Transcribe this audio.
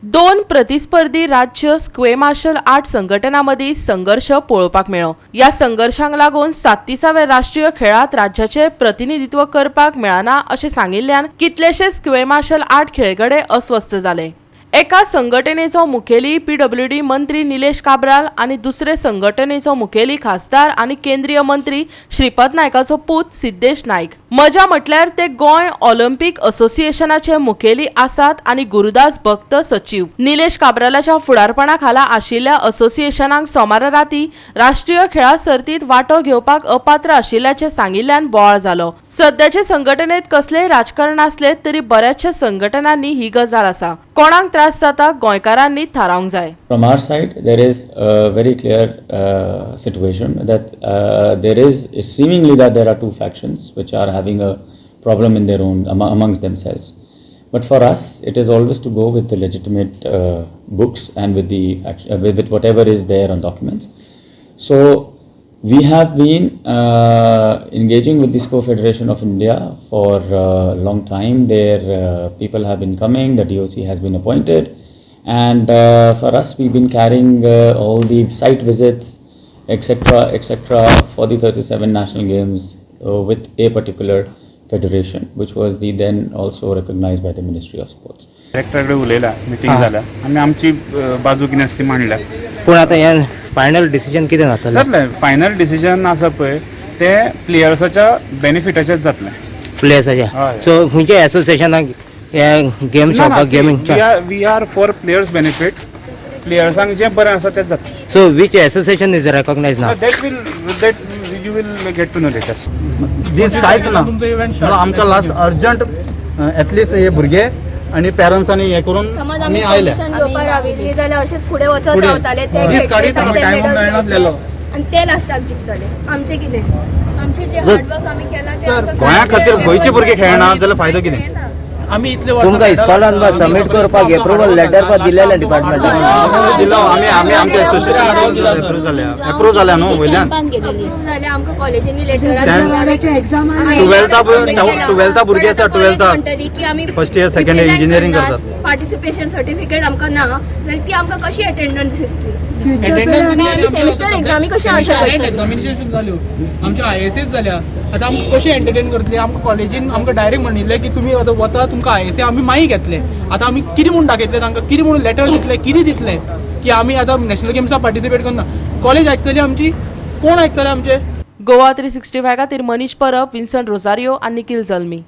दोन प्रतिस्पर्धी राज्य स्क्वे मार्शल आर्ट संघटनांमदी संघर्ष पळोवपाक मेळ्ळो। या संघर्षांक लागून 37व्या राष्ट्रीय खेळात राज्याचे प्रतिनिधित्व करपाक मेळना अशें सांगिल्ल्यान कितलेशेच स्क्वे मार्शल आर्ट खेळगडे अस्वस्थ जाले। एका संघटनेचो मुखेली पीडब्ल्यूडी मंत्री निलेश काब्राल आणि दुसरे संघटनेचो मुखेली खासदार आणि केंद्रीय मंत्री श्रीपद नायकाचो पूत सिद्धेश नाईक। मजा म्हटल्यार ते गोय ऑलिंपिक असोसिएशनाचे मुखेली आसात आणि गुरुदास भक्त सचिव। निलेश काब्रालाच्या फुडारपणाखाला आशिल्ल्या असोसिएशनाक सोमारा राती राष्ट्रीय खेळा सर्तीत वांटो घेवपाक अपात्र आशिल्ल्याचे सांगिल्ल्यान बोवाळ जालो। सध्याचे संघटनेत कसलेय राजकारण आसले तरी बऱ्याचशा संघटनांनी ही गजाल आसा। कोणाक त्रास जाता गोंयकारांनी थारावंक जाय। From our side, there is a very clear situation that there is seemingly that there are two factions which are having a problem in their own amongst themselves. But for us, it is always to go with the legitimate books and with the with whatever is there on documents. So we have been engaging with the Sport Federation of India for a long time. Their people have been coming. The DOC has been appointed. And for us, we've been carrying all the site visits, etc., for the 37 national games with a particular federation, which was then also recognized by the Ministry of Sports. डायरेक्टरकडे उलयला, meeting झाल्या आणि आमची बाजू कितें आसा ती मांडल्या। पण आता हे फायनल डिसिजन कितें जातलें? जातलें फायनल डिसिजन आसा पळय ते प्लेयर्साच्या बेनिफिटाचेच जातलें। प्लेयर्साच्या हय। सो खंयच्या एसोसिएशनाक गेम खेळपाक gaming we are for players benefit. प्लेयर्सांक जे बरें आसा तेच जातलें। So which association is recognised now? that you will get to know later. दीस कांयच ना म्हणून आमकां लास्ट अर्जंट एटलीस्ट हे भुरगे आणि पेरंट्सांनी हे करून आमी आयले जाल्यार अशेंच फुडें वचत रावताले ते दीस काडीत आमी टायम मेळनासलेलो आणि ते लास्टाक जिखतले। आमचे कितें आमचे जे हार्डवर्क आमी केला ते आमकां गोंया खातीर गोंयचे भुरगे खेळना जाल्यार फायदो कितें? आम्ही इतले तुमकां इस्कॉलान सबमिट करपाक एप्रुवल लेटर पण दिलेले डिपार्टमेंटान दिलो आमी आमच्या एसोसिएशनाक एप्रूव जाल्या न्हू वयल्यान जाल्यार आमकां कॉलेजींनी लेटर 12th भुरगे आसा 12th म्हणटली की आमी first year second year engineering करतात। पार्टिसिपेशन सर्टिफिकेट आमकां ना जाल्यार ती आमकां कशी अटेंडन्स दिसतली? आमी सेमिस्टर एक्झामी कशी आसता? एक्झामिनेशन जाल्यो आमच्या ISS जाल्या। आता आमकां कशी एंटरटेन करतली? आमकां कॉलेजीन आमकां डायरेक्ट म्हणिल्लें की तुमी आतां वता तुमकां ISA आमी मागीर घेतले। आता आमी कितें म्हणून दाखयतले तांकां? कितें म्हणून लेटर दितले? कितें दितले की आमी आतां नॅशनल गेम्साक पार्टिसिपेट करना? कॉलेज आयकतली आमची? कोण आयकतले आमचे? गोवा 365 खातीर मनीष परब, विन्संट रोजारियो आनी निखिल जल्मी।